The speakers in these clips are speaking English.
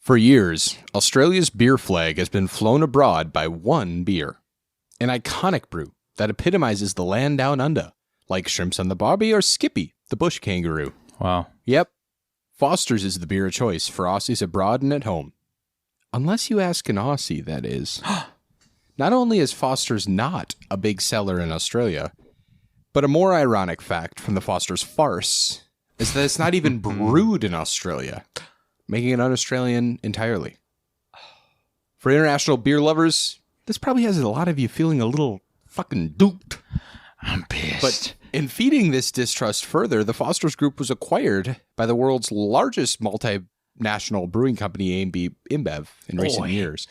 For years, Australia's beer flag has been flown abroad by one beer. An iconic brew that epitomizes the land down under, like Shrimps on the Barbie or Skippy, the bush kangaroo. Wow. Yep. Foster's is the beer of choice for Aussies abroad and at home. Unless you ask an Aussie, that is. Not only is Foster's not a big seller in Australia, but a more ironic fact from the Foster's farce is that it's not even brewed in Australia, making it un-Australian entirely. For international beer lovers, this probably has a lot of you feeling a little fucking duped. I'm pissed. But in feeding this distrust further, the Foster's Group was acquired by the world's largest multinational brewing company, AB InBev, in recent years.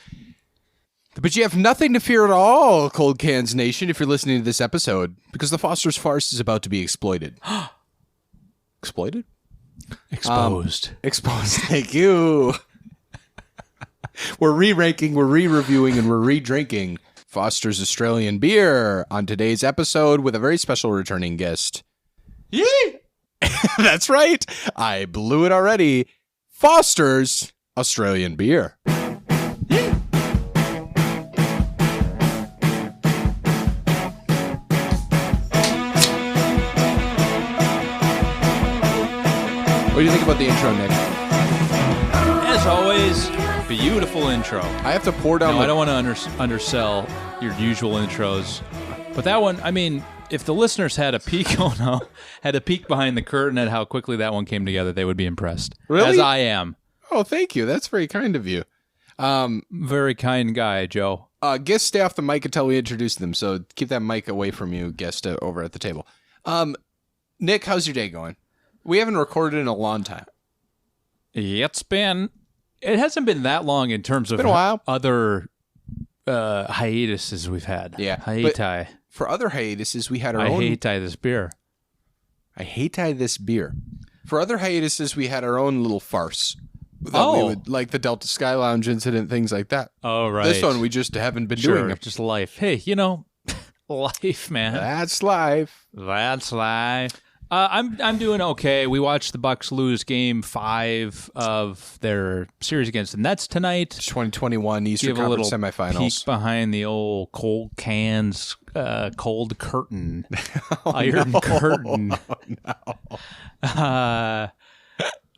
But you have nothing to fear at all, Cold Cans Nation, if you're listening to this episode, because the Foster's farce is about to be exploited. Exploited? Exposed. Exposed, thank you. We're re-ranking, we're re-reviewing, and we're re-drinking Foster's Australian beer on today's episode with a very special returning guest. Yee! That's right. I blew it already. Foster's Australian beer. What do you think about the intro, Nick? As always, beautiful intro. I have to pour down I don't want to undersell your usual intros, but that one, I mean, if the listeners had a peek, had a peek behind the curtain at how quickly that one came together, they would be impressed. Really? As I am. Oh, thank you. That's very kind of you. Very kind guy, Joe. Guests stay off the mic until we introduce them, so keep that mic away from you, guest, over at the table. Nick, how's your day going? We haven't recorded in a long time. It hasn't been that long in terms of been a while. Other hiatuses we've had. Yeah. Hiatus. For other hiatuses, we had our own... I hate this beer. I hate this beer. For other hiatuses, we had our own little farce. That we would, like the Delta Sky Lounge incident, things like that. Oh, right. This one, we just haven't been doing it. Just life. Hey, life, man. That's life. That's life. I'm doing okay. We watched the Bucks lose Game 5 of their series against the Nets tonight. 2021 Eastern Conference semifinals. Peek behind the old cold cans, cold curtain, iron curtain. No.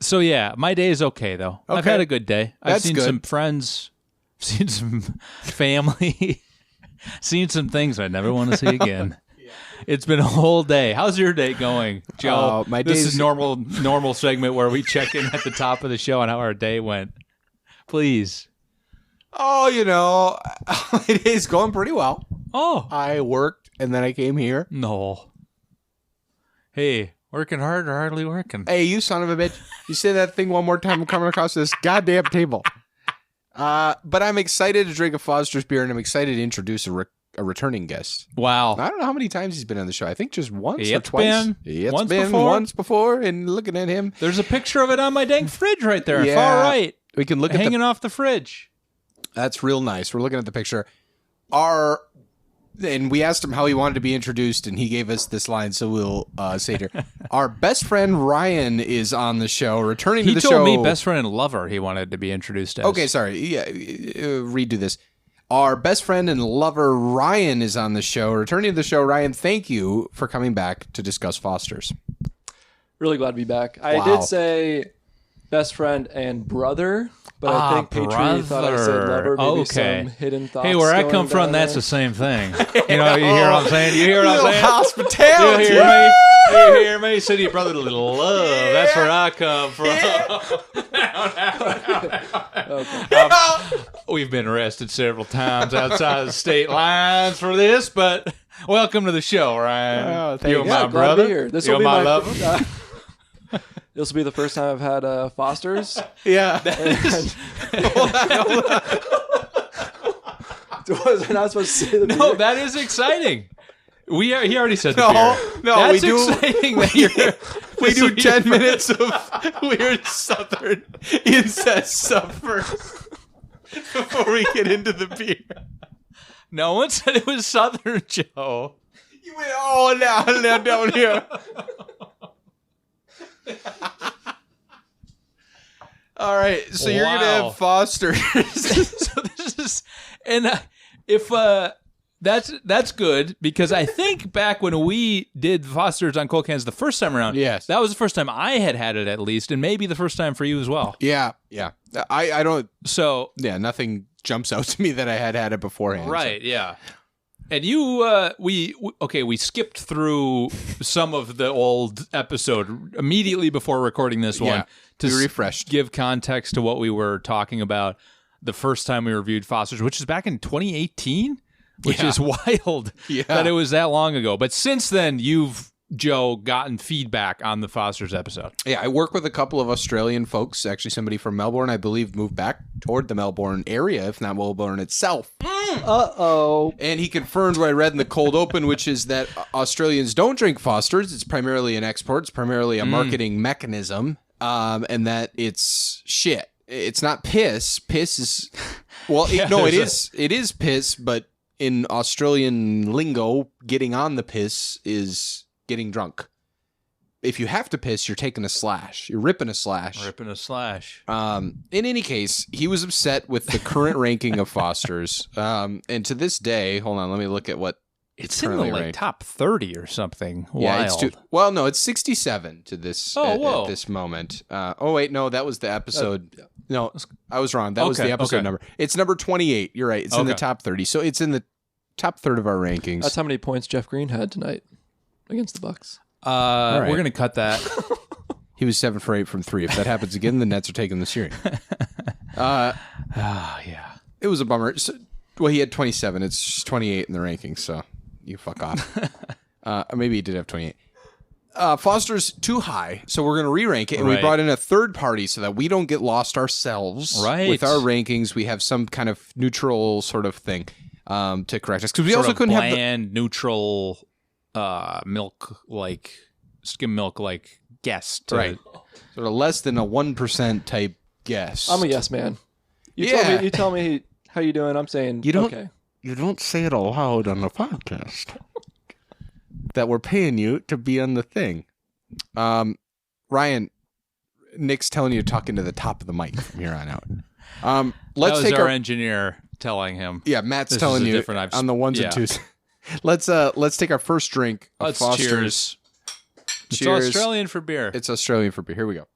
So yeah, my day is okay though. Okay. I've had a good day. I've seen some friends, seen some family, seen some things I never want to see again. It's been a whole day. How's your day going, Joe? This is normal segment where we check in at the top of the show on how our day went. Please. Oh, my day's going pretty well. Oh. I worked and then I came here. No. Hey, working hard or hardly working? Hey, you son of a bitch. You say that thing one more time, I'm coming across this goddamn table. But I'm excited to drink a Foster's beer and I'm excited to introduce a returning guest. Wow. I don't know how many times he's been on the show. I think just once or twice. It's been once before, and looking at him. There's a picture of it on my dang fridge right there. Yeah, far right. We can look at hanging off the fridge. That's real nice. We're looking at the picture. And we asked him how he wanted to be introduced, and he gave us this line, so we'll say it here. Our best friend Ryan is on the show, returning to the show. He told me best friend and lover he wanted to be introduced as. Okay, sorry. Yeah, redo this. Our best friend and lover, Ryan, is on the show. Returning to the show, Ryan, thank you for coming back to discuss Foster's. Really glad to be back. I did say best friend and brother, but I think Patriot thought I said lover. Maybe some hidden thoughts. Hey, where I come from, that's the same thing. You hear what I'm saying? You hear what I'm saying? Hospitality. You hear me? You hear me? City brother, little love. Yeah. That's where I come from. We've been arrested several times outside the state lines for this, but welcome to the show, Ryan. You're my brother. You're my lover. This will be the first time I've had Foster's. Yeah. Hold on. Was I not supposed to say the beer? No, that is exciting. He already said the beer. No, that's exciting. We do 10 minutes of weird Southern incest suffer before we get into the beer. No one said it was Southern, Joe. You went all down here. All right, so you're gonna have Foster's. So this is, and if that's good, because I think back when we did Foster's on cold cans the first time around, yes, that was the first time I had it at least, and maybe the first time for you as well. Yeah. I don't. So nothing jumps out to me that I had it beforehand. Right. So. Yeah. And you, we skipped through some of the old episode immediately before recording this one to refresh, give context to what we were talking about the first time we reviewed Foster's, which is back in 2018, which is wild that it was that long ago. But since then, you've, Joe, gotten feedback on the Foster's episode. Yeah, I work with a couple of Australian folks. Actually, somebody from Melbourne, I believe, moved back toward the Melbourne area, if not Melbourne itself. Uh-oh. And he confirmed what I read in the cold open, which is that Australians don't drink Foster's. It's primarily an export. It's primarily a marketing mechanism, and that it's shit. It's not piss. Piss is... Well, it is piss, but in Australian lingo, getting on the piss is getting drunk. If you have to piss, you're taking a slash. You're ripping a slash. In any case, he was upset with the current ranking of Foster's. And to this day, hold on, let me look at what it's in the top 30 or something. Yeah, Wild. No, it's 67 to this at this moment. Wait, no, that was the episode. No, I was wrong. That was the episode number. It's number 28. You're right. It's in the top 30. So it's in the top third of our rankings. That's how many points Jeff Green had tonight against the Bucks. Right. We're going to cut that. He was 7 for 8 from 3. If that happens again, the Nets are taking the series. Yeah. It was a bummer. So, he had 27. It's 28 in the rankings, so you fuck off. Maybe he did have 28. Foster's too high, so we're going to re-rank it, and we brought in a third party so that we don't get lost ourselves with our rankings. We have some kind of neutral sort of thing to correct us, because we also couldn't have bland, neutral... skim milk like guess, right? Sort of less than a 1% type guess. I'm a yes man. You tell me how you doing. I'm saying you don't. Okay. You don't say it aloud on the podcast that we're paying you to be on the thing. Ryan, Nick's telling you to talk into the top of the mic from here on out. Let's take our engineer telling him. Yeah, Matt's telling you on the ones and twos. Let's take our first drink of Foster's. Cheers. It's Australian for beer. It's Australian for beer. Here we go.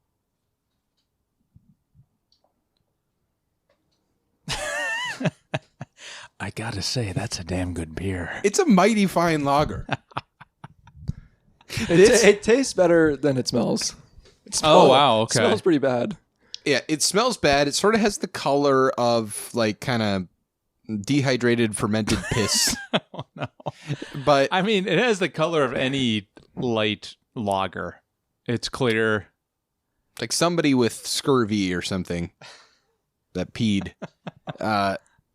I gotta say, that's a damn good beer. It's a mighty fine lager. It tastes better than it smells. Wow, okay. It smells pretty bad. Yeah, it smells bad. It sort of has the color of like kind of dehydrated fermented piss. Oh, no. But I mean, it has the color of any light lager. It's clear. Like somebody with scurvy or something that peed.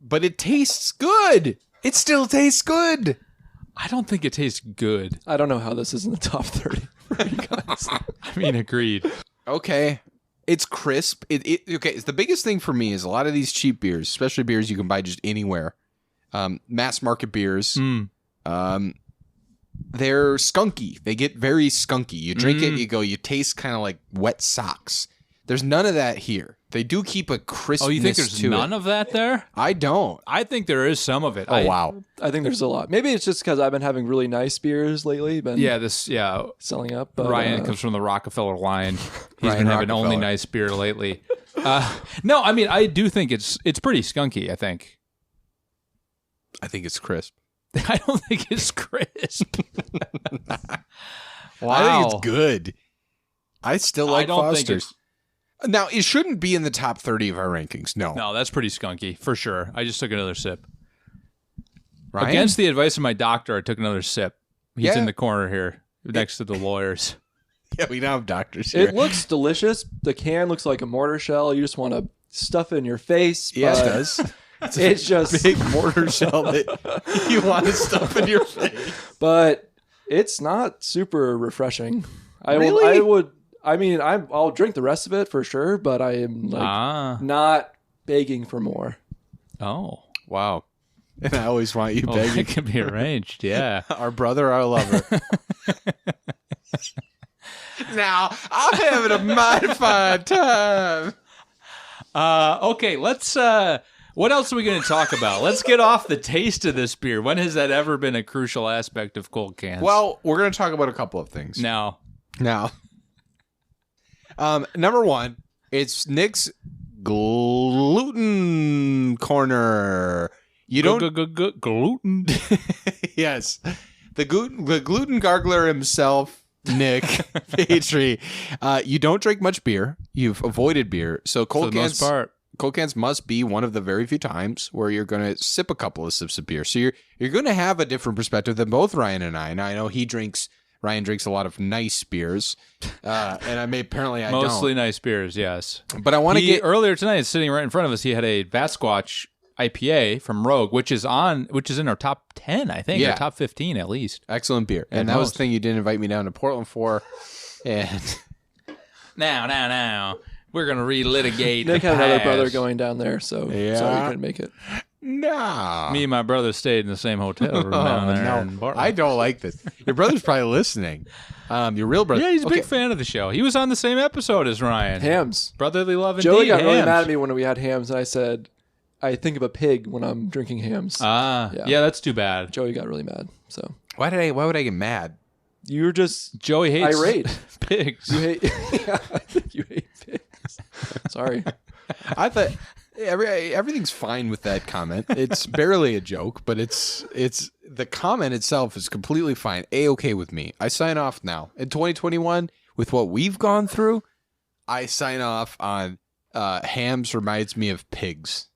But it tastes good. It still tastes good. I don't think it tastes good. I don't know how this is in the top 30 for you guys. I mean, agreed. Okay. It's crisp. It's the biggest thing for me is a lot of these cheap beers, especially beers you can buy just anywhere, mass market beers, they're skunky. They get very skunky. You drink it, you taste kind of like wet socks. There's none of that here. They do keep a crispness. Oh, you think there's none of that there? I don't. I think there is some of it. Wow. I think there's a lot. Maybe it's just because I've been having really nice beers lately. Selling up. But, Ryan comes from the Rockefeller line. He's been having only nice beer lately. No, I mean, I do think it's pretty skunky, I think. I think it's crisp. I don't think it's crisp. Wow. I think it's good. I still like Foster's. Now, it shouldn't be in the top 30 of our rankings. No, that's pretty skunky, for sure. I just took another sip. Ryan? Against the advice of my doctor, I took another sip. He's in the corner here, next to the lawyers. Yeah, we don't have doctors here. It looks delicious. The can looks like a mortar shell. You just want to stuff it in your face. Yeah, it does. It's just big mortar shell that you want to stuff in your face. But it's not super refreshing. Really? I'll drink the rest of it for sure, but I am not begging for more. Oh, wow! And I always want you begging. It can be arranged. Yeah, our brother, our lover. Now I'm having a mighty fine time. Okay, let's. What else are we going to talk about? Let's get off the taste of this beer. When has that ever been a crucial aspect of cold cans? Well, we're going to talk about a couple of things. Now. Number one, it's Nick's gluten corner. You don't gluten. Yes, the gluten gargler himself, Nick Petrie. You don't drink much beer. You've avoided beer, so cold cans must be one of the very few times where you're going to sip a couple of sips of beer. So you're going to have a different perspective than both Ryan and I. Now I know Ryan drinks a lot of nice beers, and I don't. Mostly nice beers, yes. But I want to get earlier tonight, sitting right in front of us, he had a Sasquatch IPA from Rogue, which is in our top 10, I think, or top 15 at least. Excellent beer, and that was the thing you didn't invite me down to Portland for. And now, we're gonna relitigate. Nick had another brother going down there, so sorry you couldn't make it. No. Me and my brother stayed in the same hotel room down there. In I don't like this. Your brother's probably listening. Your real brother. Yeah, he's a big fan of the show. He was on the same episode as Ryan. Hams. Brotherly love indeed. Joey got really mad at me when we had hams, and I said, I think of a pig when I'm drinking hams. Yeah, that's too bad. Joey got really mad. So why would I get mad? You're just Joey hates irate. Pigs. You hate you hate pigs. Sorry. I thought everything's fine with that comment. It's barely a joke, but it's the comment itself is completely fine. A-okay with me. I sign off now. In 2021, with what we've gone through, I sign off on hams reminds me of pigs.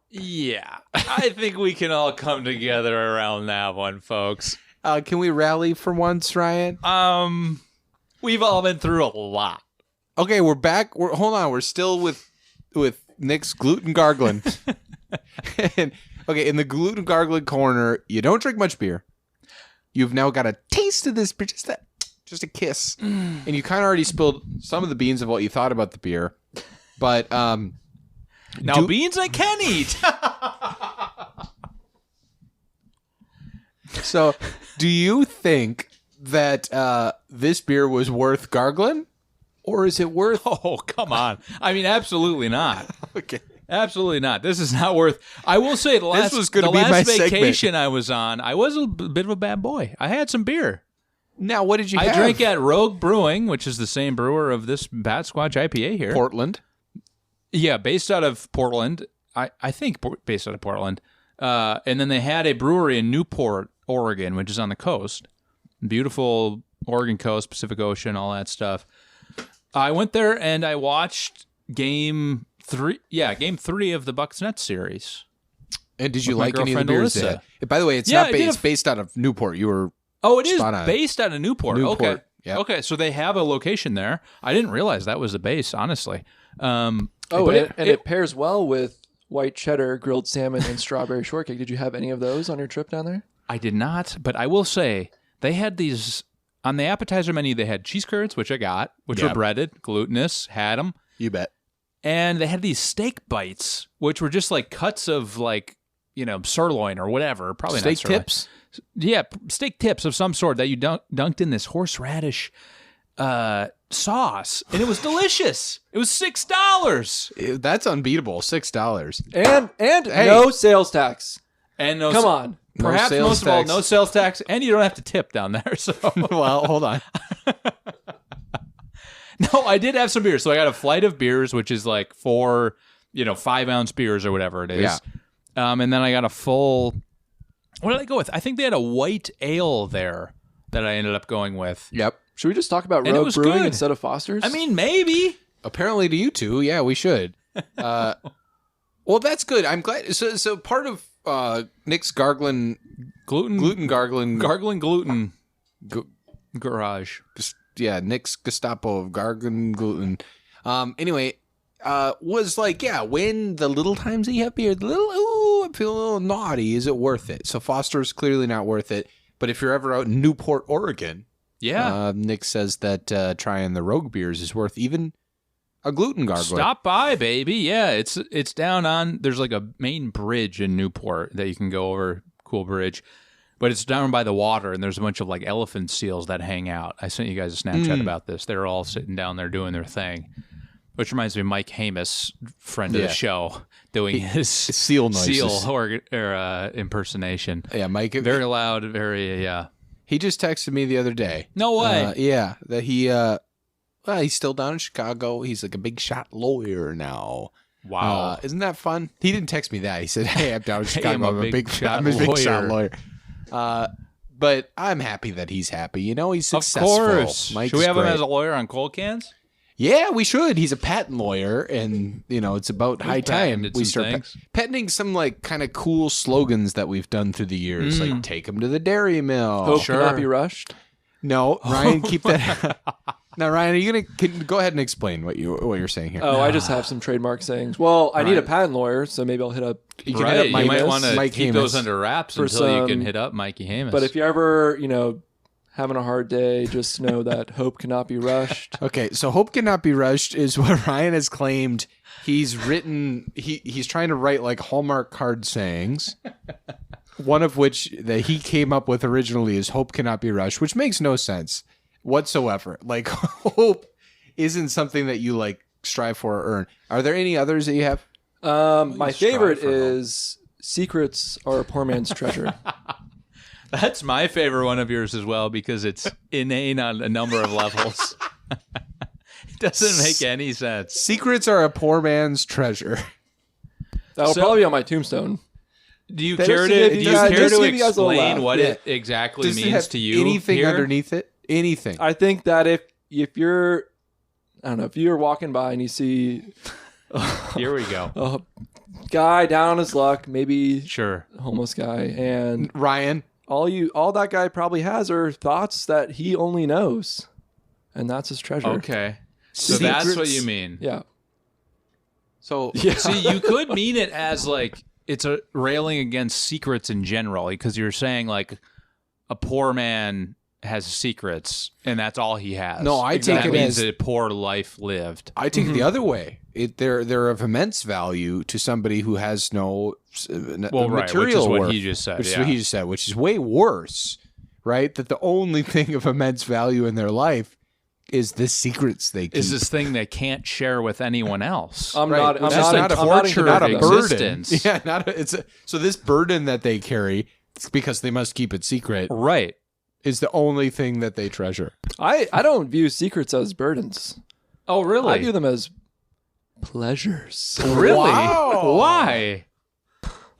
Yeah. I think we can all come together around that one, folks. Can we rally for once, Ryan? We've all been through a lot. Okay, we're back. Hold on. We're still with Nick's gluten gargling. And, okay, in the gluten gargling corner, you don't drink much beer. You've now got a taste of this beer, just a kiss, and you kind of already spilled some of the beans of what you thought about the beer. But beans I can eat. So, do you think that this beer was worth gargling? Or is it worth... Oh, come on. I mean, absolutely not. Okay. Absolutely not. This is not worth... I will say, the last vacation I was on, I was a bit of a bad boy. I had some beer. Now, what did you have? I drank at Rogue Brewing, which is the same brewer of this Sasquatch IPA here. Portland? Yeah, based out of Portland. I think based out of Portland. And then they had a brewery in Newport, Oregon, which is on the coast. Beautiful Oregon coast, Pacific Ocean, all that stuff. I went there and I watched game 3 of the Bucks Nets series. And did you like any of the beers there? By the way, it's based out of Newport. You were it is based out of Newport. Okay. Yep. Okay, so they have a location there. I didn't realize that was the base, honestly. It pairs well with white cheddar, grilled salmon, and strawberry shortcake. Did you have any of those on your trip down there? I did not, but I will say they had these... On the appetizer menu, they had cheese curds, which I got, which were breaded, glutinous, had them. You bet. And they had these steak bites, which were just like cuts of sirloin or whatever. Probably steak not sirloin. Tips? Yeah, steak tips of some sort that you dunked in this horseradish sauce. And it was delicious. It was $6. That's unbeatable, $6. And no sales tax. And Come on. Perhaps most of all, no sales tax, and you don't have to tip down there. So, well, hold on. No, I did have some beers. So I got a flight of beers, which is like 4, 5-ounce beers or whatever it is. Yeah. And then I got a full. What did I go with? I think they had a white ale there that I ended up going with. Yep. Should we just talk about Rogue Brewing instead of Foster's? I mean, maybe. Apparently to you two, yeah, we should. Well, that's good. I'm glad. So part of Nick's gluten gargling gluten garage. Nick's Gestapo of gargling gluten. Anyway, was like, when the little times that you have beer, I feel a little naughty. Is it worth it? So Foster's clearly not worth it. But if you're ever out in Newport, Oregon, Nick says that trying the Rogue beers is worth even a gluten gargling. Stop by, baby. Yeah, it's down on. There's like a main bridge in Newport that you can go over. Cool bridge, but it's down by the water, and there's a bunch of like elephant seals that hang out. I sent you guys a Snapchat about this. They're all sitting down there doing their thing. Which reminds me of Mike Hamus, friend of the show, doing his seal noises. or impersonation. Yeah, Mike. Very loud, very, He just texted me the other day. No way. That he, he's still down in Chicago. He's like a big shot lawyer now. Wow. Isn't that fun? He didn't text me that. He said, hey, I'm down in Chicago. I'm a big shot lawyer. But I'm happy that he's happy. You know, he's successful. Of course. Should we have him as a lawyer on Cold Cans? Yeah, we should. He's a patent lawyer, and it's about high time we start patenting some like kind of cool slogans that we've done through the years, like "Take him to the dairy mill." Hope cannot be rushed. No, Ryan, keep that. Now, Ryan, are you gonna go ahead and explain what you're saying here? Oh, I just have some trademark sayings. Well, I need a patent lawyer, so maybe I'll hit up. You might want to keep those under wraps until you can hit up Mikey Hamus. But if you're ever, having a hard day, just know that hope cannot be rushed. Okay, so hope cannot be rushed is what Ryan has claimed. He's written. He's trying to write like Hallmark card sayings. One of which that he came up with originally is hope cannot be rushed, which makes no sense whatsoever. Like hope isn't something that you like strive for or earn. Are there any others that you have? My favorite is secrets are a poor man's treasure. That's my favorite one of yours as well because it's inane on a number of levels. It doesn't make any sense. Secrets are a poor man's treasure. That'll probably be on my tombstone. Do you care to explain what it exactly means to you? Anything here? Underneath it? Anything. I think that if you're, I don't know, if you're walking by and you see, here we go, a guy down on his luck, maybe a homeless guy, and Ryan. All that guy probably has are thoughts that he only knows, and that's his treasure. Okay, so that's what you mean. Yeah. So see, you could mean it as like it's a railing against secrets in general, because you're saying like a poor man has secrets, and that's all he has. No, I take it as a poor life lived. I take it the other way. They're of immense value to somebody who has no material which is what worth. He just said. Which is what he just said, which is way worse, right? That the only thing of immense value in their life is the secrets they keep. Is this thing they can't share with anyone else. I'm not a torture, not a burden. Yeah, so this burden that they carry, because they must keep it secret, right, is the only thing that they treasure. I don't view secrets as burdens. Oh, really? I view them as pleasures. Really? Wow. Why?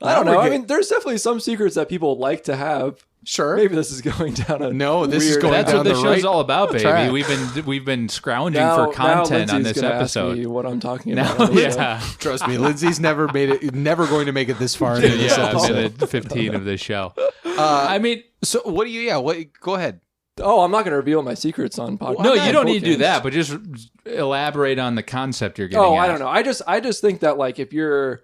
I don't know. I mean, there's definitely some secrets that people like to have. Sure. Maybe this is going down a this is going That's down what this the show's all about, baby. track. We've been scrounging for content on this episode. Ask me what I'm talking about. Yeah, trust me, Lindsay's never going to make it this far into this episode. Minute 15 of this show. I mean, so what do you? Yeah, go ahead. Oh, I'm not going to reveal my secrets on podcast. No, you don't need to do that, but just elaborate on the concept you're getting. Oh, I don't know. I just think that like if you're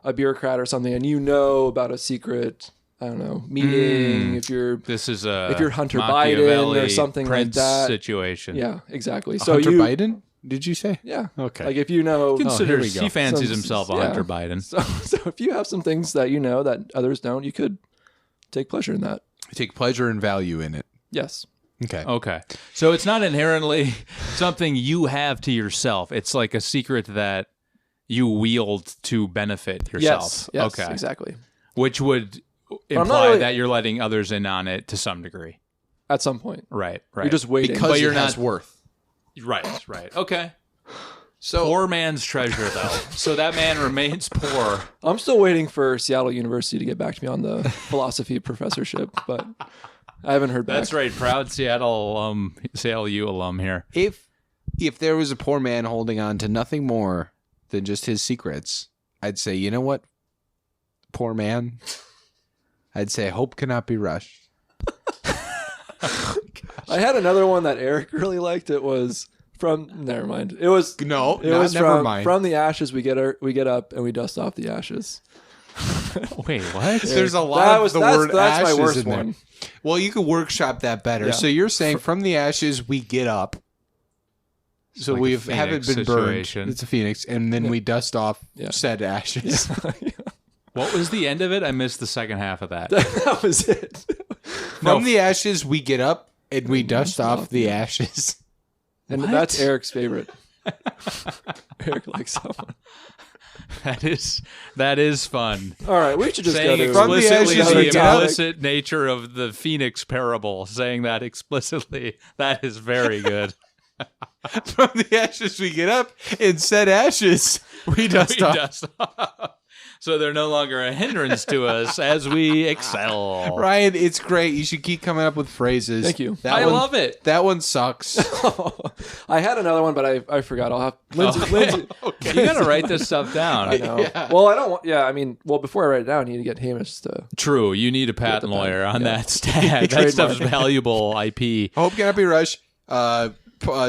a bureaucrat or something and you know about a secret, I don't know, meeting, if you're Hunter Biden or something like that situation. Yeah, exactly. So Hunter Biden? Did you say? Yeah. Okay. Like if you know, he fancies himself a Hunter Biden. So if you have some things that you know that others don't, you could take pleasure in that. Take pleasure and value in it. Yes. Okay. So it's not inherently something you have to yourself. It's like a secret that you wield to benefit yourself. Yes, okay. Exactly. Which would imply that you're letting others in on it to some degree. At some point. Right. You're just waiting. Because you're not worth. Right. Okay. So poor man's treasure, though. So that man remains poor. I'm still waiting for Seattle University to get back to me on the philosophy professorship, but I haven't heard back. That's right. Proud Seattle U alum here. If there was a poor man holding on to nothing more than just his secrets, I'd say, you know what, poor man? I'd say hope cannot be rushed. I had another one that Eric really liked. It was from. Never mind. It was no. It was never mind. From the ashes we get up and we dust off the ashes. Wait, what? There's a lot of the word that's ashes my worst in there. one. Well, you could workshop that better. Yeah. So you're saying from the ashes we get up. So like we haven't been burned. It's a phoenix, and then we dust off said ashes. Yeah. What was the end of it? I missed the second half of that. That was it. From the ashes we get up, and we dust off the ashes. And that's Eric's favorite. Eric likes that one. That is fun. All right, we should just go to explicitly the implicit nature of the Phoenix parable. Saying that explicitly, that is very good. From the ashes we get up, in said ashes we dust off. So they're no longer a hindrance to us as we excel. Ryan, it's great. You should keep coming up with phrases. Thank you. I love it. That one sucks. I had another one, but I forgot. I'll have Lindsay. Okay. You got to write this stuff down. I know. Yeah. Well, I don't want. Yeah, I mean, before I write it down, you need to get Hamish to. True. You need a patent lawyer on that stat. That stuff's valuable IP. Hope cannot be rushed.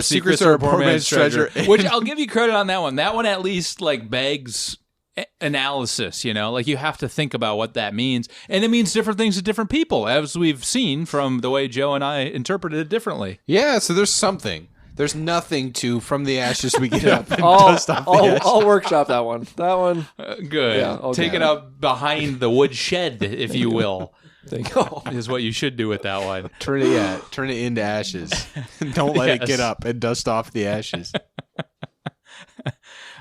Secrets are a poor man's treasure. Which I'll give you credit on that one. That one at least like begs analysis, like you have to think about what that means, and it means different things to different people, as we've seen from the way Joe and I interpreted it differently. Yeah, so there's nothing to from the ashes we get up and dust off the ashes. I'll workshop that one. Good. Yeah, take it out behind the wood shed, if you will. Is what you should do with that one. Turn it into ashes. Don't let it get up and dust off the ashes.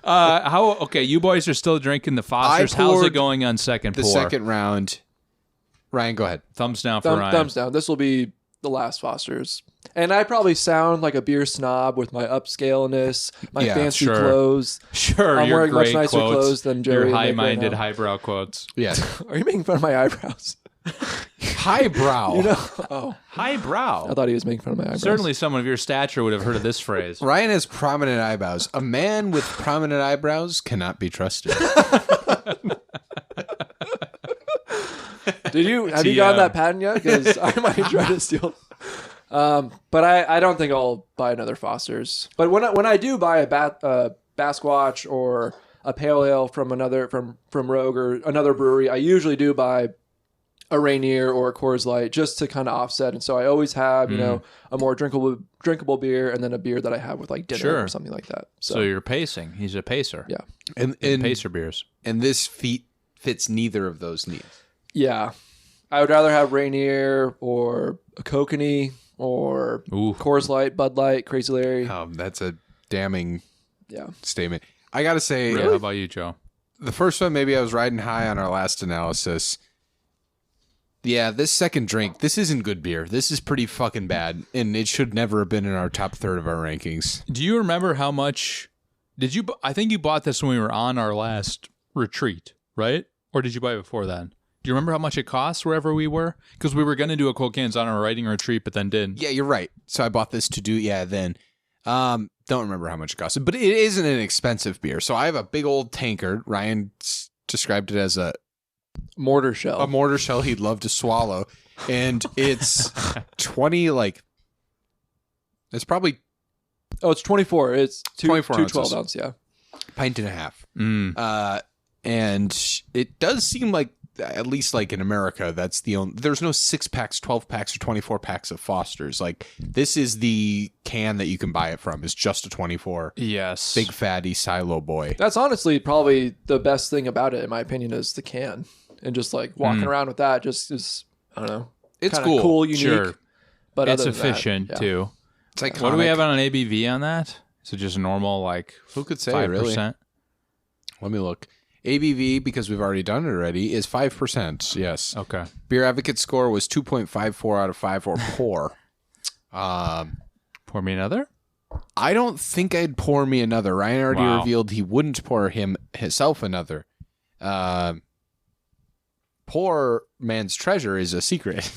Okay, you boys are still drinking the Fosters. How's it going on second pour? The second round. Ryan, go ahead. Thumbs down for Ryan. Thumbs down. This will be the last Fosters. And I probably sound like a beer snob with my upscaleness, my fancy clothes. Sure, I'm wearing much nicer clothes than Jerry. Your high-minded, highbrow quotes. Yeah. Are you making fun of my eyebrows? Highbrow. Highbrow. I thought he was making fun of my eyebrows. Certainly someone of your stature would have heard of this phrase. Ryan has prominent eyebrows. A man with prominent eyebrows cannot be trusted. Have you gotten that patent yet? Because I might try to steal. But I don't think I'll buy another Foster's. But when I do buy a Basquatch or a Pale Ale from Rogue or another brewery, I usually do buy a Rainier or a Coors Light just to kind of offset. And so I always have, a more drinkable beer and then a beer that I have with like dinner or something like that. So you're pacing. He's a pacer. Yeah. And pacer beers. And this fits neither of those needs. Yeah. I would rather have Rainier or a Kokanee or Coors Light, Bud Light, Crazy Larry. That's a damning statement. I got to say. Really? How about you, Joe? The first one, maybe I was riding high on our last analysis. Yeah, this second drink, this isn't good beer. This is pretty fucking bad, and it should never have been in our top third of our rankings. Do you remember how much... I think you bought this when we were on our last retreat, right? Or did you buy it before then? Do you remember how much it cost wherever we were? Because we were going to do a Cold Cans on our writing retreat, but then didn't. Yeah, you're right. So I bought this to do, then. Don't remember how much it costed, but it isn't an expensive beer. So I have a big old tankard. Ryan described it as a mortar shell. A mortar shell he'd love to swallow. And it's 20, it's probably... Oh, it's 24. It's 24 ounces. 12 ounce, yeah. Pint and a half. And it does seem like, at least like in America, that's the only... There's no 6-packs, 12-packs, or 24-packs of Foster's. This is the can that you can buy it from. It's just a 24. Yes. Big fatty silo boy. That's honestly probably the best thing about it, in my opinion, is the can. And just walking around with that just is, I don't know. It's cool, unique. Sure. But it's efficient, too. It's iconic. What do we have on an ABV on that? Is it just normal, who could say 5%? Really? Let me look. ABV, because we've already done it already, is 5%. Yes. Okay. Beer Advocate score was 2.54 out of 5 for pour. Pour me another? I don't think I'd pour me another. Ryan already revealed he wouldn't pour himself another. Poor man's treasure is a secret.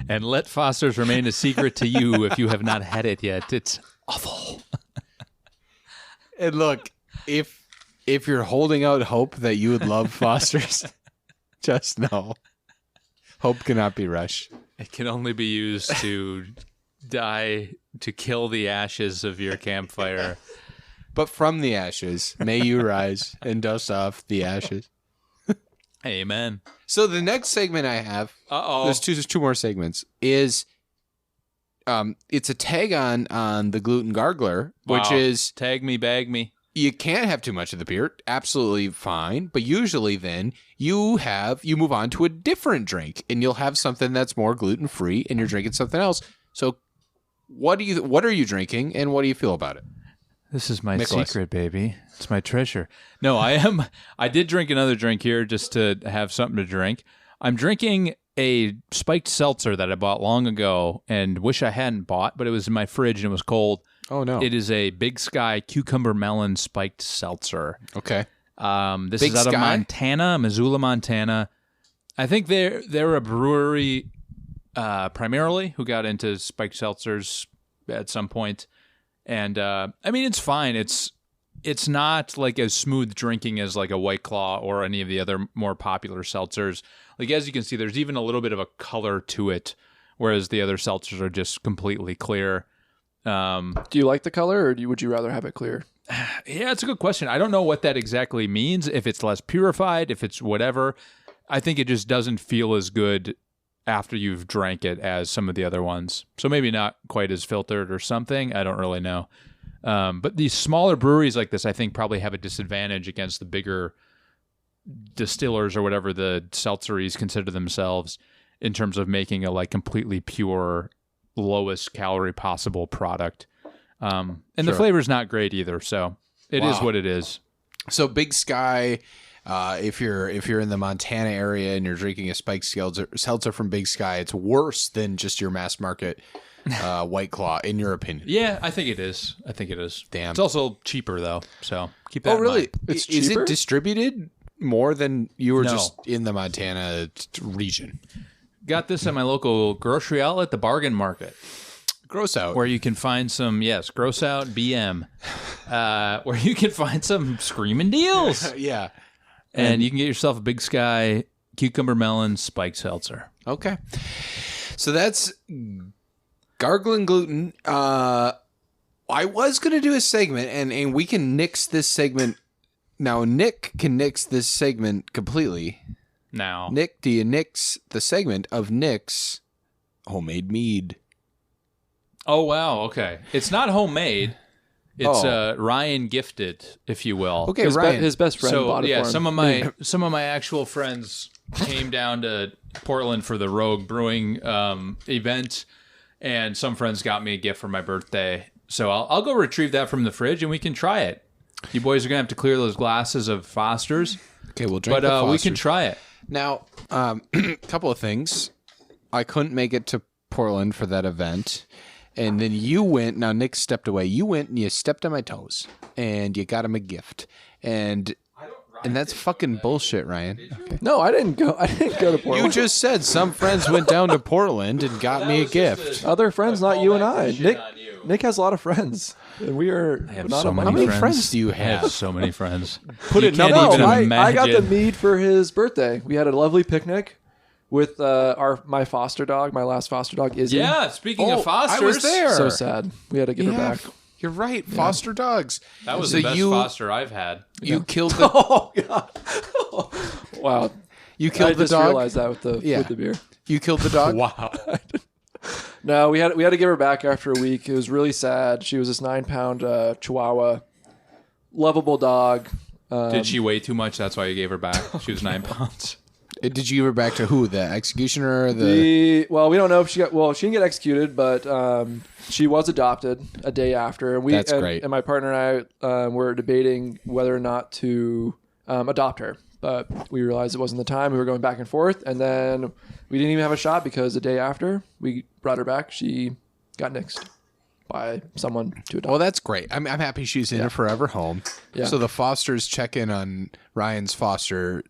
And let Foster's remain a secret to you if you have not had it yet. It's awful. And look, if you're holding out hope that you would love Foster's, just know, hope cannot be rushed. It can only be used to kill the ashes of your campfire. But from the ashes, may you rise and dust off the ashes. Amen. So the next segment I have, there's two more segments, is it's a tag on the Gluten Gargler, which is... Tag me, bag me. You can't have too much of the beer. Absolutely fine. But usually then you move on to a different drink, and you'll have something that's more gluten-free, and you're drinking something else. So what are you drinking, and what do you feel about it? This is my secret, baby. It's my treasure. No, I did drink another drink here just to have something to drink. I'm drinking a spiked seltzer that I bought long ago and wish I hadn't bought, but it was in my fridge and it was cold. Oh, no. It is a Big Sky cucumber melon spiked seltzer. Okay. This is out of Montana, Missoula, Montana. I think they're a brewery primarily who got into spiked seltzers at some point. And I mean, it's fine. It's not like as smooth drinking as like a White Claw or any of the other more popular seltzers. Like, as you can see, there's even a little bit of a color to it, whereas the other seltzers are just completely clear. Do you like the color, or would you rather have it clear? Yeah, it's a good question. I don't know what that exactly means. If it's less purified, if it's whatever, I think it just doesn't feel as good after you've drank it as some of the other ones. So maybe not quite as filtered or something. I don't really know. But these smaller breweries like this, I think, probably have a disadvantage against the bigger distillers or whatever the seltzeries consider themselves in terms of making a like completely pure, lowest calorie possible product. And the flavor's not great either. So it is what it is. So Big Sky... if you're in the Montana area and you're drinking a spiked seltzer from Big Sky, it's worse than just your mass market White Claw, in your opinion. Yeah, I think it is. Damn. It's also cheaper though, so keep that. Oh, really? In mind. Is it distributed more than you were just in the Montana region? Got this at my local grocery outlet, the Bargain Market. Gross Out. Where you can find some, Gross Out BM. Where you can find some screaming deals. Yeah. And you can get yourself a Big Sky cucumber melon spiked seltzer. Okay. So that's Gargling Gluten. I was going to do a segment, and we can nix this segment. Now, Nick can nix this segment completely. Now. Nick, do you nix the segment of Nick's homemade mead? Oh, wow. Okay. It's not homemade. It's Ryan gifted, if you will. Okay, Ryan. His best friend bought it for him. Some of my actual friends came down to Portland for the Rogue Brewing event, and some friends got me a gift for my birthday. So I'll go retrieve that from the fridge, and we can try it. You boys are going to have to clear those glasses of Foster's. Okay, we'll drink the Foster's. Foster's. We can try it. Now, a couple of things. I couldn't make it to Portland for that event. And then you went, now Nick stepped away. You went and you stepped on my toes and you got him a gift. And that's fucking bullshit, Ryan. Okay. No, I didn't go to Portland. You just said some friends went down to Portland and got me a gift. Other friends, not you and I. Nick has a lot of friends. And we are not so many How many friends. friends do you have? I have so many friends. Put it can't no, even I imagine. got the mead for his birthday. We had a lovely picnic with my foster dog, my last foster dog, Izzy. Yeah, speaking of Fosters. I was there. So sad. We had to get her back. You're right. Foster dogs. That was the best foster I've had. You killed the... Oh, God. Wow. You killed the I just dog? realized that with the beer. You killed the dog? Wow. No, we had to give her back after a week. It was really sad. She was this 9-pound Chihuahua, lovable dog. Did she weigh too much? That's why you gave her back. She was 9 pounds. Did you give her back to who? The executioner or Well, we don't know if she didn't get executed, but she was adopted a day after. And That's great. And my partner and I were debating whether or not to adopt her. But we realized it wasn't the time. We were going back and forth. And then we didn't even have a shot because the day after we brought her back, she got nixed by someone to adopt. Well, that's great. I'm happy she's in a forever home. Yeah. So the Fosters check in on Ryan's foster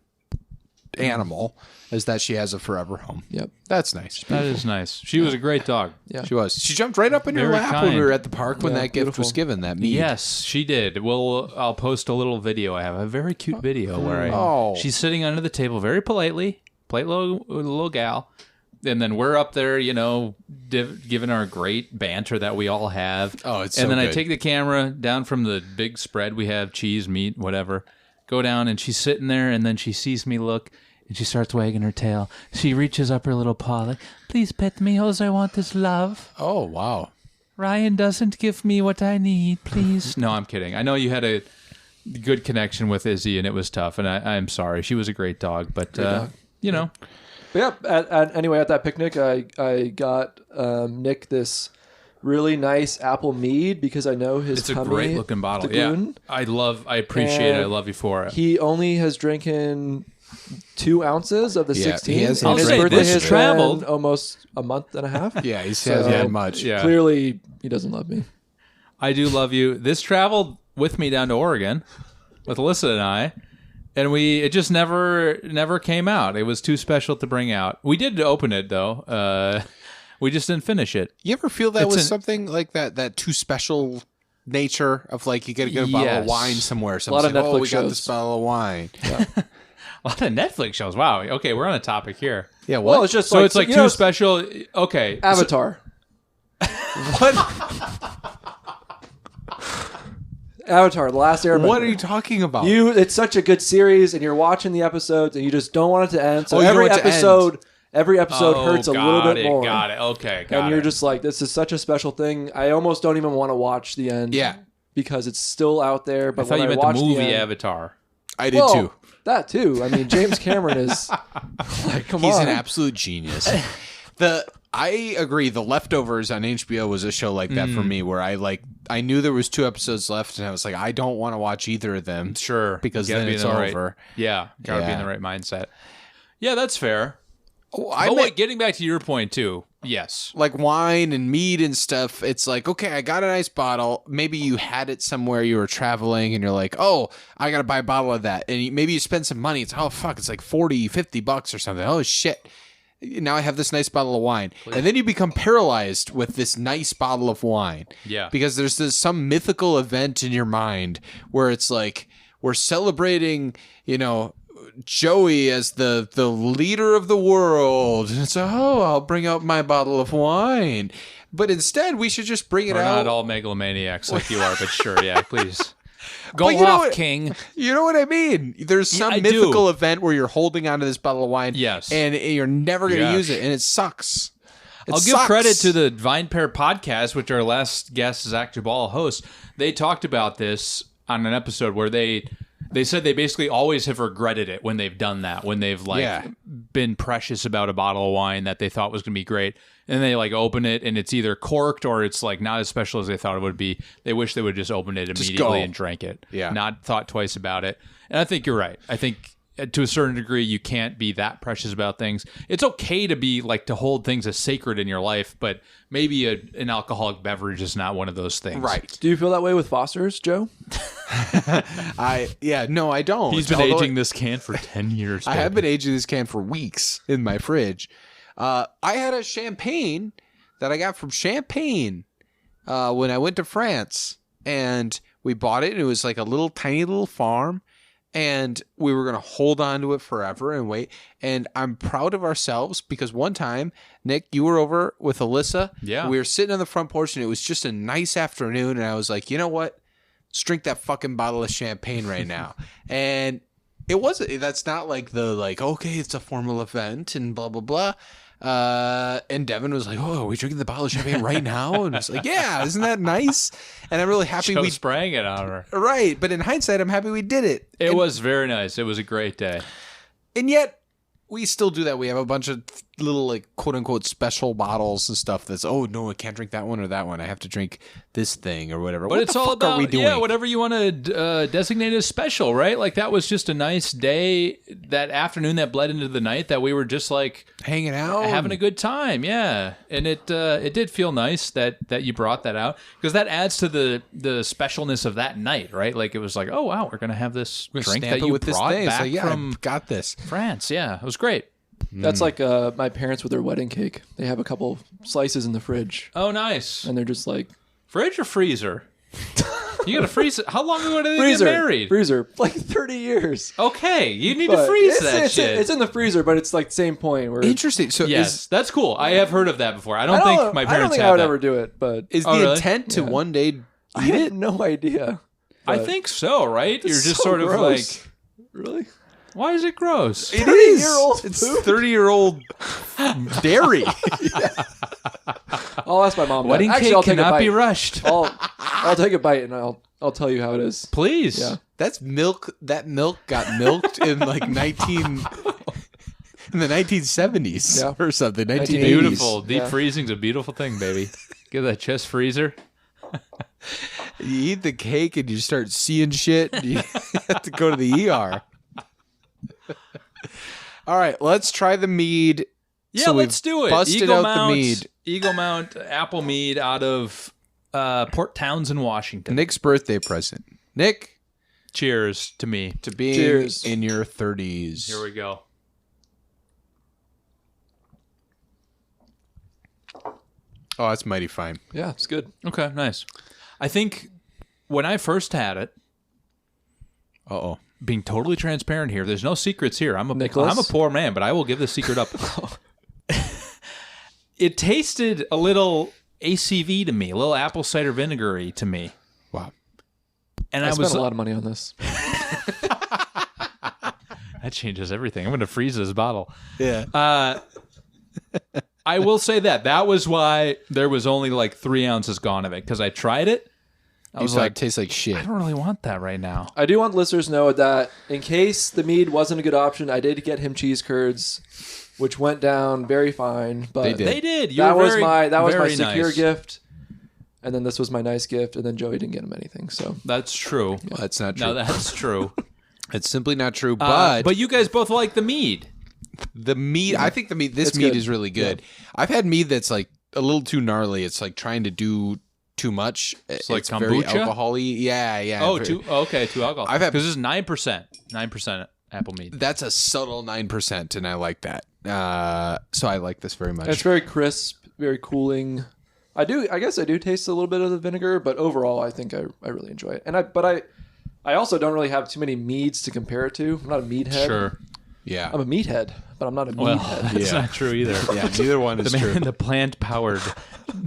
animal is that she has a forever home. Yep. That's nice. That is nice. She was a great dog. Yeah. She was. She jumped right up in your Very lap when kind. we were at the park when Yeah, that gift beautiful. was given, that mead. Yes, she did. Well, I'll post a little video. I have a very cute video where she's sitting under the table very politely, polite little gal. And then we're up there, giving our great banter that we all have. Oh, it's so And then I good. take the camera down from the big spread we have, cheese, meat, whatever. Go down, and she's sitting there, and then she sees me look, and she starts wagging her tail. She reaches up her little paw, like, please pet me, all I want is love. Oh, wow. Ryan doesn't give me what I need, please. No, I'm kidding. I know you had a good connection with Izzy, and it was tough, and I'm sorry. She was a great dog, but, you know. But yeah, anyway, at that picnic, I got Nick this really nice apple mead because I know his It's a great looking bottle. Yeah. I appreciate it. I love you for it. He only has drinking 2 ounces of the 16. I'll say this has traveled been almost a month and a half. Yeah, he hasn't had much. Yeah. Clearly, he doesn't love me. I do love you. This traveled with me down to Oregon with Alyssa and I, and it just never came out. It was too special to bring out. We did open it though. We just didn't finish it. You ever feel that was something like that too special nature of like you get a good bottle of wine somewhere? A lot of Netflix we shows. got this bottle of wine. Yeah. A lot of Netflix shows. Wow. Okay, we're on a topic here. Yeah. What? Well, it's just So it's like too special. Okay. Avatar. What? Avatar, The Last Airbender. What are you talking about? It's such a good series, and you're watching the episodes, and you just don't want it to end. So you every want it to episode hurts a little bit more. Got it. Okay. And you're just like, this is such a special thing. I almost don't even want to watch the end. Yeah. Because it's still out there. But I thought you meant the movie Avatar. I did too. That too. I mean, James Cameron is like, come on. He's an absolute genius. I agree. The Leftovers on HBO was a show like that for me, where I knew there was 2 episodes left, and I was like, I don't want to watch either of them. Sure, because then it's over. Gotta be in the right mindset. Yeah, that's fair. Getting back to your point too. Yes, like wine and mead and stuff. It's like, okay, I got a nice bottle. Maybe you had it somewhere, you were traveling, and you're like, oh, I gotta buy a bottle of that. And maybe you spend some money. It's it's like $40-$50 or something. Oh shit. Now I have this nice bottle of wine. And then you become paralyzed with this nice bottle of wine. Yeah. Because there's some mythical event in your mind where it's like, we're celebrating, Joey as the leader of the world. And so, I'll bring out my bottle of wine. But instead, we should just bring it out. We're not all megalomaniacs like you are, but sure, yeah, please. Go off, King. You know what I mean? There's some mythical event where you're holding onto this bottle of wine. Yes. And you're never going to use it. And it sucks. I'll give credit to the Vine Pair podcast, which our last guest, Zach Jabal, hosts. They talked about this on an episode where they said they basically always have regretted it when they've done that, when they've been precious about a bottle of wine that they thought was going to be great. And they open it and it's either corked or it's not as special as they thought it would be. They wish they would just open it immediately and drank it. Yeah. Not thought twice about it. And I think you're right. I think to a certain degree, you can't be that precious about things. It's okay to be to hold things as sacred in your life, but maybe an alcoholic beverage is not one of those things. Right. Do you feel that way with Foster's, Joe? No, I don't. He's been aging this can for 10 years. I have been aging this can for weeks in my fridge. I had a champagne that I got from Champagne when I went to France, and we bought it, and it was like a tiny little farm, and we were going to hold on to it forever and wait. And I'm proud of ourselves because one time, Nick, you were over with Alyssa. Yeah. We were sitting on the front porch, and it was just a nice afternoon, and I was like, you know what? Let's drink that fucking bottle of champagne right now. And that's not okay, it's a formal event and blah, blah, blah. And Devin was like, "Oh, are we drinking the bottle of champagne right now?" And I was like, "Yeah, isn't that nice?" And I'm really happy we sprang it on her. Right, but in hindsight, I'm happy we did it. It was very nice. It was a great day. And yet, we still do that. We have a bunch of little quote unquote special bottles and stuff that's, oh no, I can't drink that one or that one. I have to drink this thing or whatever. But what it's the all fuck about are we doing? whatever you want to designate as special, right? That was just a nice day, that afternoon that bled into the night that we were just hanging out, having a good time. Yeah. And it did feel nice that you brought that out, because that adds to the specialness of that night, right? It was oh wow, we're going to have this drink that you brought back from got this France. Yeah, it was great. That's like my parents with their wedding cake. They have a couple slices in the fridge. Oh, nice. And they're just fridge or freezer? You got to freeze it. How long ago did they get married? Freezer. 30 years. Okay. You need to freeze that shit. It's in the freezer, but it's the same point. Where interesting. So yes, that's cool. I have heard of that before. I don't think my parents have that. I don't think I would ever do it, but... Is the intent to one day eat I had no idea. I think so, right? You're just so sort gross. of Really? Why is it gross? It is. It's 30-year-old dairy. I'll ask my mom. Wedding cake cannot be rushed. I'll take a bite and I'll tell you how it is. Please. Yeah. That's milk. That milk got milked in in the 1970s or something. 1980s. Beautiful. Deep freezing's a beautiful thing, baby. Get that chest freezer. You eat the cake and you start seeing shit. You have to go to the ER. All right, let's try the mead. Yeah, so let's do it. Busted Eagle out Mount, the mead. Eagle Mount apple mead out of Port Townsend, Washington. Nick's birthday present. Nick, cheers to me. To being in your 30s. Here we go. Oh, that's mighty fine. Yeah, it's good. Okay, nice. I think when I first had it, being totally transparent here, there's no secrets here. I'm a poor man, but I will give the secret up. It tasted a little ACV to me, a little apple cider vinegar-y to me. Wow. And I spent a lot of money on this. That changes everything. I'm going to freeze this bottle. Yeah. I will say that was why there was only like 3 ounces gone of it, because I tried it. I was like, it tastes like shit. I don't really want that right now. I do want listeners to know that in case the mead wasn't a good option, I did get him cheese curds, which went down very fine. But they did. That was my secure gift, and then this was my nice gift, and then Joey didn't get him anything. So that's true. Well, that's not true. No, that's true. It's simply not true. But you guys both like the mead. The mead, I think this mead is really good. Yeah. I've had mead that's like a little too gnarly. It's like trying to do too much. It's like kombucha? Very alcohol-y. Yeah. Oh, too alcohol. I've had, because it's 9% apple mead. That's a subtle 9%, and I like that. So I like this very much. It's very crisp, very cooling. I guess I do taste a little bit of the vinegar, but overall, I think I really enjoy it. I also don't really have too many meads to compare it to. I'm not a mead head. Sure. Yeah. I'm a meathead, but I'm not a mead head. That's not true either. Yeah, neither one is true. The plant-powered.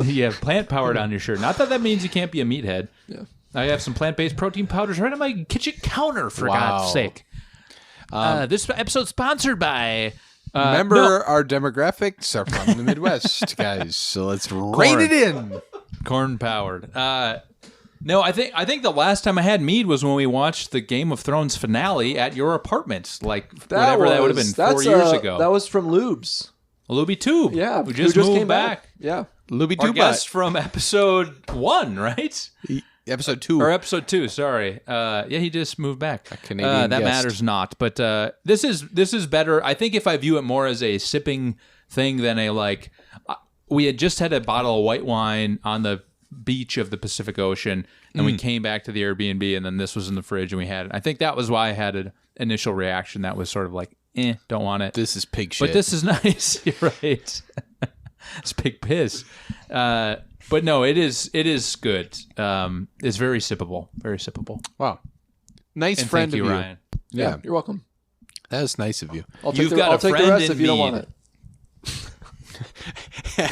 You have plant-powered on your shirt. Not that means you can't be a meathead. Yeah. I have some plant-based protein powders right on my kitchen counter, for God's sake. This episode's sponsored by... Remember, our demographics are from the Midwest, guys. So let's rein it in. Corn-powered. No, I think the last time I had mead was when we watched the Game of Thrones finale at your apartment, like that would have been 4 years ago. That was from Lubes. Luby Tube. Yeah, who just moved came back. Yeah, Luby Tube. Our guest from episode 1, right? Episode 2. Or episode 2, sorry. He just moved back. A Canadian that guest. matters not. But this is better. I think if I view it more as a sipping thing than a like... we had just had a bottle of white wine on the beach of the Pacific Ocean, and we came back to the Airbnb, and then this was in the fridge, and we had it. I think that was why I had an initial reaction that was sort of like, don't want it. This is pig shit. But this is nice. You're right. It's pig piss. But no, it is good. It's very sippable. Very sippable. Wow. Nice and friend thank of you, you. Ryan. Yeah, you're welcome. That is nice of you. I'll take the rest if you don't want it.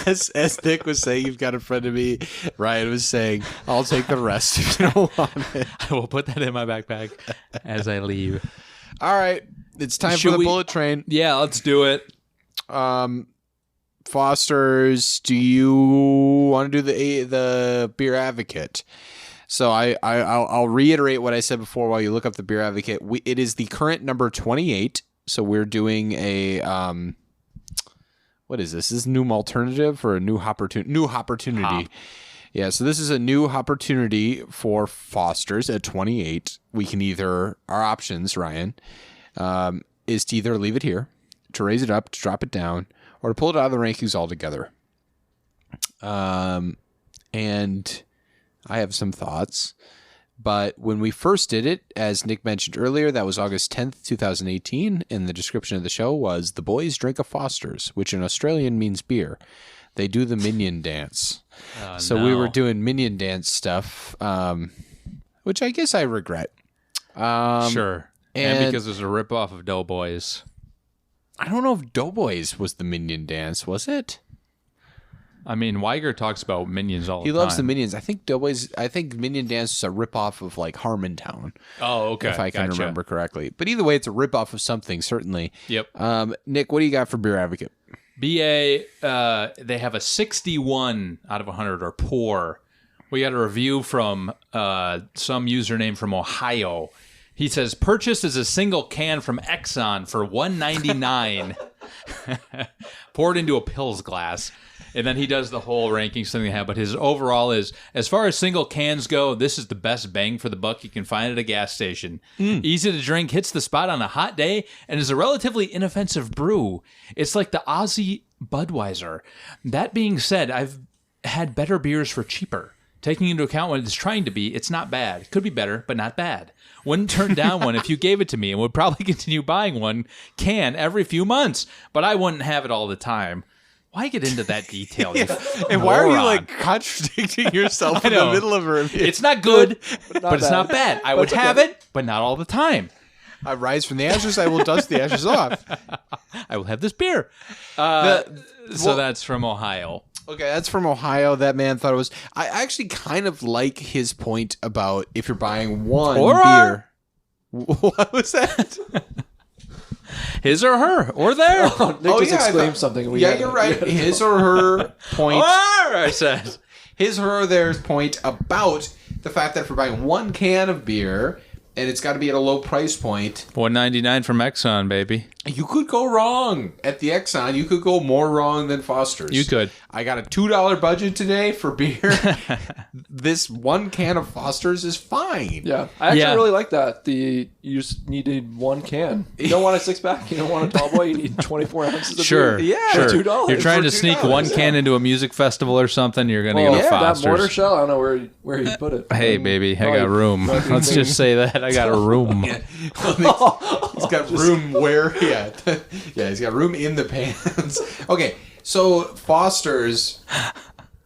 As Nick was saying, you've got a friend of me. Ryan was saying, I'll take the rest if you don't want it. I will put that in my backpack as I leave. All right. It's time for the bullet train. Yeah, let's do it. Foster's, do you want to do the beer advocate? So I'll reiterate what I said before while you look up the beer advocate. It is the current number 28. So we're doing a what is this? Is this a new alternative or a new Hopportunity? Hop. Yeah, so this is a new Hopportunity for Foster's at 28. We can our options, Ryan, is to either leave it here, to raise it up, to drop it down, or to pull it out of the rankings altogether. And I have some thoughts. But when we first did it, as Nick mentioned earlier, that was August 10th, 2018, and the description of the show was, "The boys drink a Foster's," which in Australian means beer. They do the minion dance. We were doing minion dance stuff, which I guess I regret. Sure. And because it was a ripoff of Doughboys. I don't know if Doughboys was the minion dance, was it? I mean, Weiger talks about minions all the time. He loves the minions. I think Minion Dance is a ripoff of like Harmontown. Oh, okay. If I can remember correctly. But either way, it's a ripoff of something, certainly. Yep. Nick, what do you got for Beer Advocate? BA, they have a 61 out of 100, or poor. We got a review from some username from Ohio. He says, purchased as a single can from Exxon for $1.99. poured into a Pils glass. And then he does the whole rankings thing they have. But his overall is, as far as single cans go, this is the best bang for the buck you can find at a gas station. Easy to drink, hits the spot on a hot day, and is a relatively inoffensive brew. It's like the Aussie Budweiser. That being said, I've had better beers for cheaper. Taking into account what it's trying to be, it's not bad. Could be better, but not bad. Wouldn't turn down one if you gave it to me, and would probably continue buying one can every few months. But I wouldn't have it all the time. Why get into that detail? And why are you like contradicting yourself in the middle of a review? It's not good, but it's not bad. I would have it, but not all the time. I rise from the ashes, I will dust the ashes off. I will have this beer. So that's from Ohio. Okay, that's from Ohio. That man thought it was... I actually kind of like his point about if you're buying one beer... What was that? His or her, or their. Nick just exclaimed something. You're right. His or her point. I said. His or their point about the fact that if we're buying one can of beer, and it's got to be at a low price point. $1.99 from Exxon, baby. You could go wrong at the Exxon. You could go more wrong than Foster's. You could. I got a $2 budget today for beer. This one can of Foster's is fine. Yeah, I actually really like that. You just needed one can. You don't want a 6-pack. You don't want a tall boy. You need 24 ounces of beer. Yeah, for $2. You're trying to sneak one can into a music festival or something. You're going to go to Foster's. That mortar shell. I don't know where you put it. Hey, baby, I got room. Let's just say that I got a room. He's got room where? Yeah, he's got room in the pants. Okay, so Foster's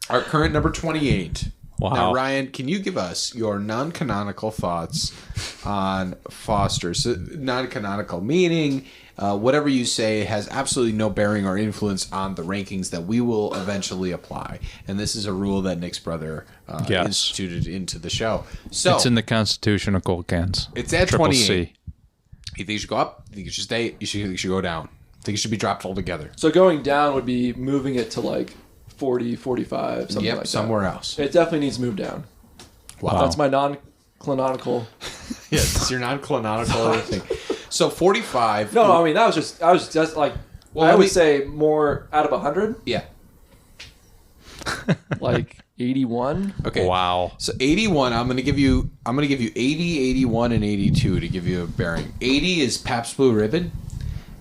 are current number 28. Wow. Now, Ryan, can you give us your non-canonical thoughts on Foster's? So, non-canonical meaning whatever you say has absolutely no bearing or influence on the rankings that we will eventually apply. And this is a rule that Nick's brother instituted into the show. So it's in the Constitution of cold cans. It's at Triple 28. C. You think you should go up? You think you should stay? You should go down? I think it should be dropped altogether. So going down would be moving it to like 40, 45, something like that. Somewhere else. It definitely needs to move down. Wow. That's my non-canonical. Yes, it's your non-canonical thing. So 45. No, I mean, I was just like, well, I would say more out of 100. Yeah. Like 81. Okay. Wow. So 81, I'm going to give you 80, 81, and 82 to give you a bearing. 80 is Pabst Blue Ribbon.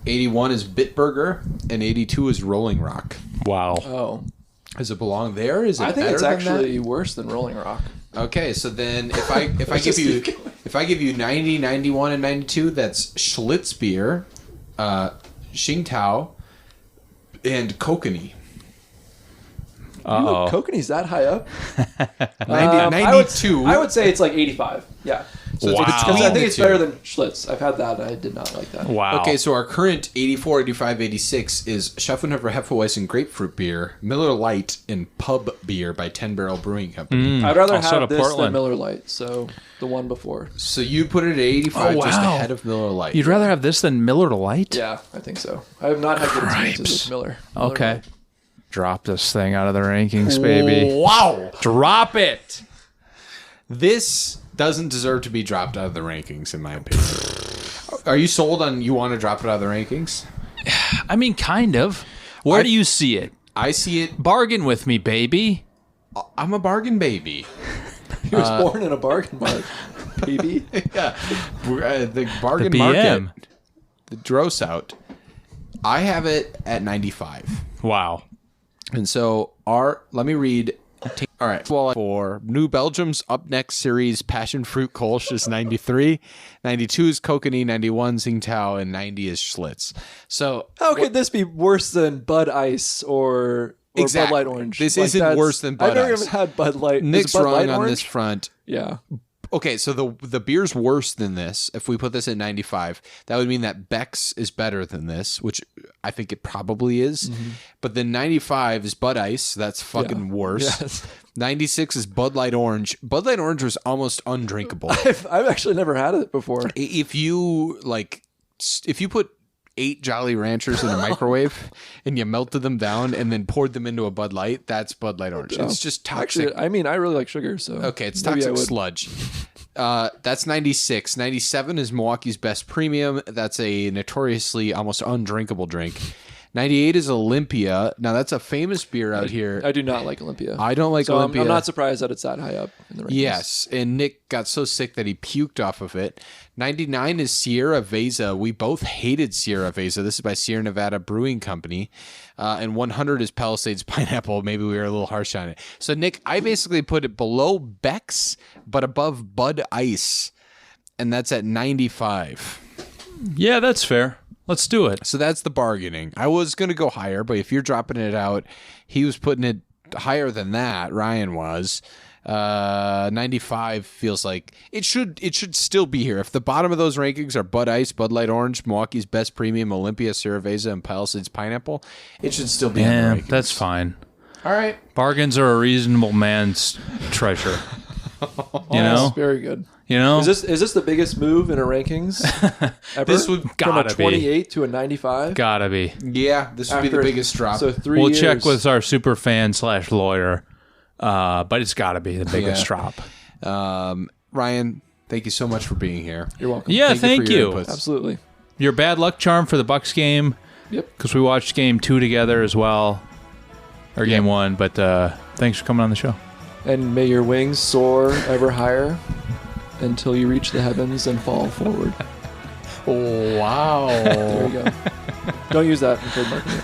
81 is Bitburger, and 82 is Rolling Rock. Wow. Oh. Does it belong there? Is it I think better it's than actually worse than Rolling Rock. Okay, so then if I give you 90, 91, and 92, that's Schlitz beer, Tsingtao, and Kokanee. Uh-oh. Kokanee's that high up? 92. I would say it's like 85. Yeah. So wow. Because I think it's better than Schlitz. I've had that, and I did not like that. Wow. Okay, so our current 84, 85, 86 is Schaffenhofer Hefeweizen Grapefruit Beer, Miller Lite, and Pub Beer by 10 Barrel Brewing Company. I'd rather Also have to this Portland. than Miller Lite, so the one before. So you put it at 85, just ahead of Miller Lite. You'd rather have this than Miller Lite? Yeah, I think so. I have not had good experiences with Miller. Okay. Lite. Drop this thing out of the rankings, baby. Wow. Drop it. This doesn't deserve to be dropped out of the rankings, in my opinion. Are you sold on you want to drop it out of the rankings? I mean, kind of. Where do you see it? I see it. Bargain with me, baby. I'm a bargain baby. He was born in a bargain mart, baby. Yeah. The bargain The BM. market. The Dross out. I have it at 95. Wow. And so let me read. All right. Well, for New Belgium's Up Next series, Passion Fruit Kolsch is 93. 92 is Kokanee, 91 Tsingtao, and 90 is Schlitz. So How could this be worse than Bud Ice or Exactly. Bud Light Orange? This isn't worse than Bud I've never Ice. even had Bud Light. Nick's Is Bud wrong Light on orange? this front. Yeah. Okay, so the beer's worse than this. If we put this at 95, that would mean that Beck's is better than this, which I think it probably is. Mm-hmm. But then 95 is Bud Ice. That's fucking worse. Yes. 96 is Bud Light Orange. Bud Light Orange was almost undrinkable. I've actually never had it before. If you put 8 Jolly Ranchers in a microwave and you melted them down and then poured them into a Bud Light, that's Bud Light Orange. It's just toxic. Actually, I mean, I really like sugar, so Okay, it's maybe I toxic would. sludge. That's 96. 97 is Milwaukee's Best Premium. That's a notoriously almost undrinkable drink. 98 is Olympia. Now, that's a famous beer out here. I do not like Olympia. I don't like Olympia. I'm not surprised that it's that high up in the rankings. Yes, and Nick got so sick that he puked off of it. 99 is Sierra Veza. We both hated Sierra Veza. This is by Sierra Nevada Brewing Company. And 100 is Palisades Pineapple. Maybe we were a little harsh on it. So, Nick, I basically put it below Beck's, but above Bud Ice. And that's at 95. Yeah, that's fair. Let's do it. So that's the bargaining. I was going to go higher, but if you're dropping it out, he was putting it higher than that. Ryan was. 95 feels like it should still be here. If the bottom of those rankings are Bud Ice, Bud Light Orange, Milwaukee's Best Premium, Olympia, Sierra Veza, and Palisades Pineapple, it should still be in the rankings. That's fine. All right. Bargains are a reasonable man's treasure. You know? That's very good. You know? Is this the biggest move in a rankings ever? This would gotta from a 28 be. to a 95? Gotta be. Yeah, this would be the biggest drop. So 3 We'll years. check with our super fan / lawyer, but it's gotta be the biggest drop. Ryan, thank you so much for being here. You're welcome. Yeah, thank you. Absolutely. Your bad luck charm for the Bucks game. Yep. Because we watched game 2 together as well, or game 1. But thanks for coming on the show. And may your wings soar ever higher until you reach the heavens and fall forward. Oh, wow. There you go. Don't use that in trademarking it.